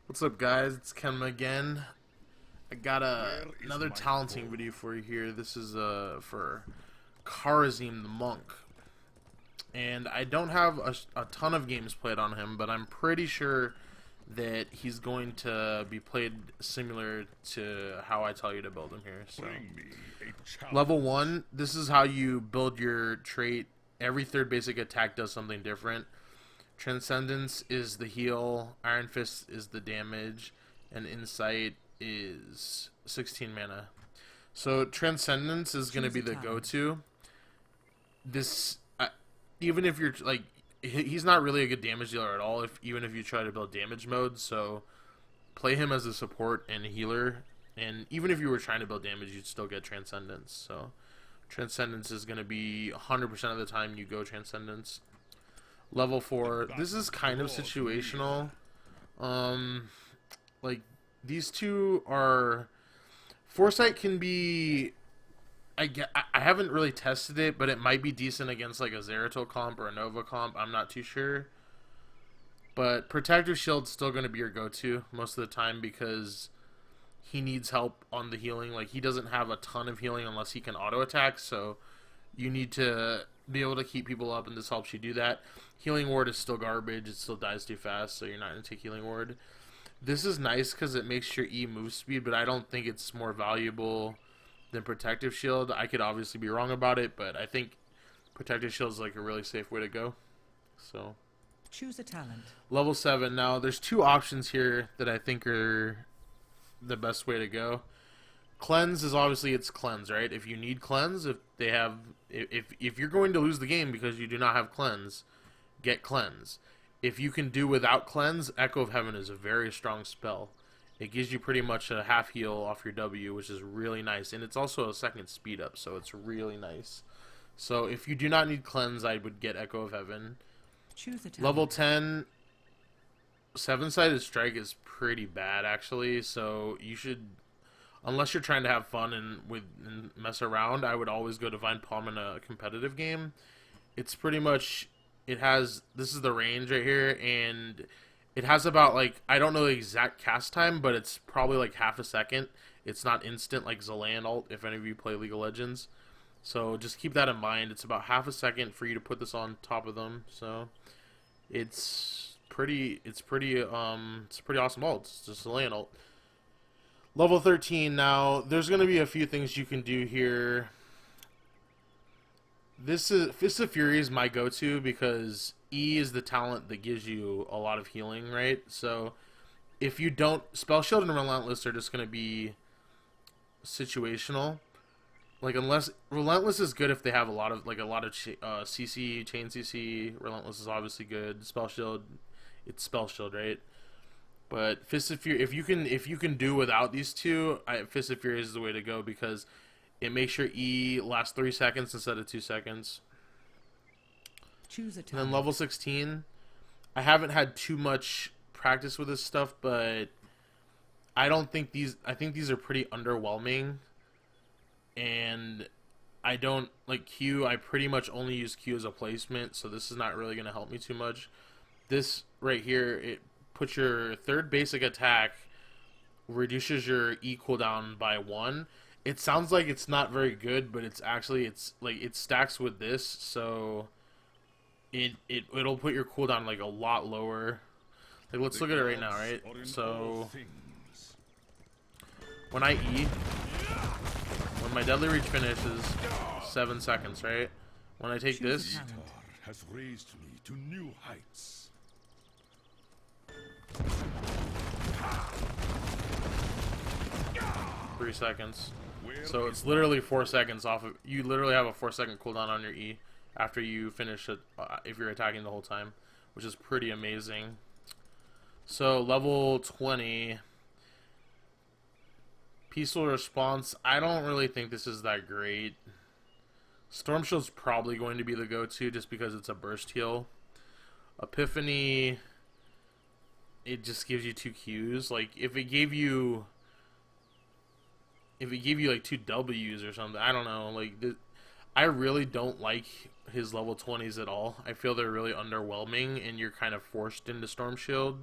What's up, guys? It's Ken again. I got another talenting video for you here. This is for Kharazim the monk, and I don't have a ton of games played on him, but I'm pretty sure that he's going to be played similar to how I tell you to build him here. So, level 1, this is how you build your trait. Every third basic attack does something different. Transcendence is the heal, Iron Fist is the damage, and Insight is 16 mana. So Transcendence is going to be the go-to. This, even if you're like, he's not really a good damage dealer at all. Even if you try to build damage mode, so play him as a support and a healer. And even if you were trying to build damage, you'd still get Transcendence. So Transcendence is going to be 100% of the time you go Transcendence. Level 4, this is kind of situational. Like, these two are... Foresight can be... I haven't really tested it, but it might be decent against like a Zeratul comp or a Nova comp. I'm not too sure. But Protective Shield's still going to be your go-to most of the time because he needs help on the healing. Like, he doesn't have a ton of healing unless he can auto-attack, so you need to be able to keep people up, and this helps you do that. Healing Ward is still garbage. It still dies too fast, so you're not going to take Healing Ward. This is nice because it makes your E move speed, but I don't think it's more valuable than Protective Shield. I could obviously be wrong about it, but I think Protective Shield is like a really safe way to go. So, choose a talent. Level 7. Now, there's two options here that I think are the best way to go. Cleanse is obviously its cleanse, right? If you need cleanse, if you're going to lose the game because you do not have cleanse, get cleanse. If you can do without cleanse, Echo of Heaven is a very strong spell. It gives you pretty much a half heal off your W, which is really nice, and it's also a second speed up, so it's really nice. So if you do not need cleanse, I would get Echo of Heaven. Choose a talent. Level 10, 7-sided strike is pretty bad actually, so you should, unless you're trying to have fun and mess around, I would always go Divine Palm in a competitive game. It's pretty much, this is the range right here, and it has about, like, I don't know the exact cast time, but it's probably like half a second. It's not instant like Zeland ult, if any of you play League of Legends. So just keep that in mind. It's about half a second for you to put this on top of them. So it's pretty awesome ult. It's just Zeland ult. Level 13, now, there's going to be a few things you can do here. Fist of Fury is my go-to because E is the talent that gives you a lot of healing, right? So, if you don't... Spell Shield and Relentless are just going to be situational. Like, unless... Relentless is good if they have a lot of CC, Chain CC. Relentless is obviously good. Spell Shield, it's Spell Shield, right? But Fist of Fury, if you can do without these two, Fist of Fury is the way to go because it makes your E last 3 seconds instead of 2 seconds. Choose a talent. And then level 16, I haven't had too much practice with this stuff, but I think these are pretty underwhelming. And I don't like Q. I pretty much only use Q as a placement, so this is not really going to help me too much. This right here, it puts your third basic attack, reduces your E cooldown by 1. It sounds like it's not very good, but it's like it stacks with this, so it'll put your cooldown like a lot lower. Like, let's look at it right now, right? So when I E, when my deadly reach finishes, 7 seconds, right? When I take this, has raised me to new heights. 3 seconds. So it's literally 4 seconds off of... You literally have a 4-second cooldown on your E after you finish it, if you're attacking the whole time, which is pretty amazing. So level 20, Peaceful Response. I don't really think this is that great. Storm Shield's probably going to be the go-to just because it's a burst heal. Epiphany, it just gives you 2 Qs. Like, if it gave you like 2 W's or something, I don't know. Like, I really don't like his level 20s at all. I feel they're really underwhelming, and you're kind of forced into Storm Shield.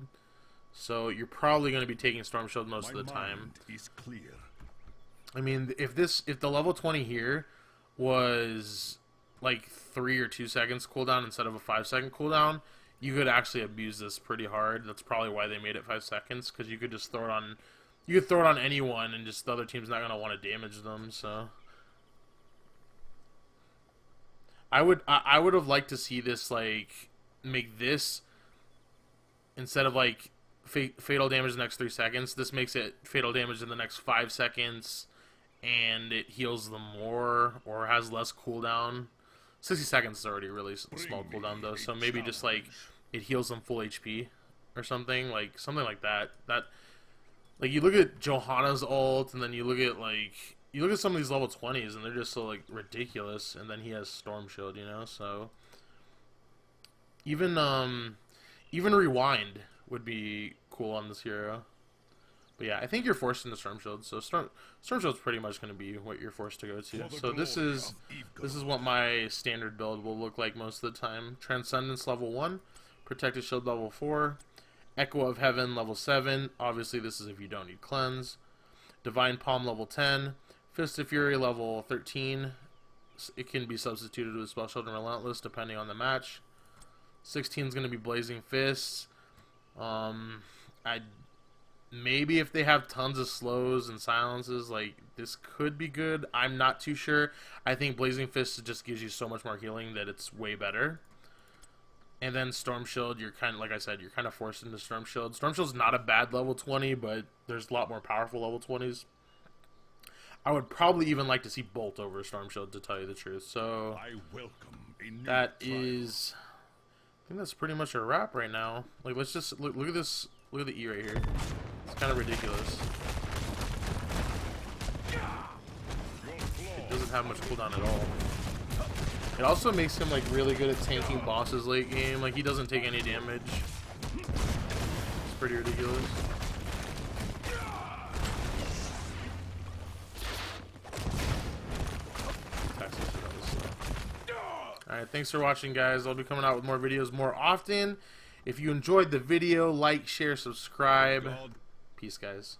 So you're probably going to be taking Storm Shield most of the time. Mind is clear. I mean, if the level 20 here was like 3 or 2 seconds cooldown instead of a 5-second cooldown, you could actually abuse this pretty hard. That's probably why they made it 5 seconds, because you could just throw it on, you could throw it on anyone, and just the other team's not going to want to damage them. So I would have liked to see this, like, make this, instead of like fatal damage in the next 3 seconds, this makes it fatal damage in the next 5 seconds, and it heals them more or has less cooldown. 60 seconds is already really small cooldown though, so maybe just like it heals them full HP or something like that. That, like, you look at Johanna's ult, and then you look at some of these level 20s, and they're just so like ridiculous. And then he has Storm Shield, you know. So even Rewind would be cool on this hero. But yeah, I think you're forced into Storm Shield, so Storm Shield's pretty much going to be what you're forced to go to. So this is what my standard build will look like most of the time. Transcendence level 1, Protected Shield level 4, Echo of Heaven level 7. Obviously this is if you don't need Cleanse. Divine Palm level 10, Fist of Fury level 13. It can be substituted with Spell Shield and Relentless depending on the match. 16 is going to be Blazing Fists. Maybe if they have tons of slows and silences, like, this could be good. I'm not too sure. I think Blazing Fist just gives you so much more healing that it's way better. And then Storm Shield, you're kind of, like I said, you're kind of forced into Storm Shield. Storm Shield's not a bad level 20, but there's a lot more powerful level 20s. I would probably even like to see Bolt over Storm Shield, to tell you the truth. So I welcome a new that trial. is, I think that's pretty much a wrap right now. Like, let's just look at this. Look at the E right here. It's kind of ridiculous. It doesn't have much cooldown at all. It also makes him like really good at tanking bosses late game. Like, he doesn't take any damage. It's pretty ridiculous. Alright, thanks for watching, guys. I'll be coming out with more videos more often. If you enjoyed the video, like, share, subscribe. Peace, guys.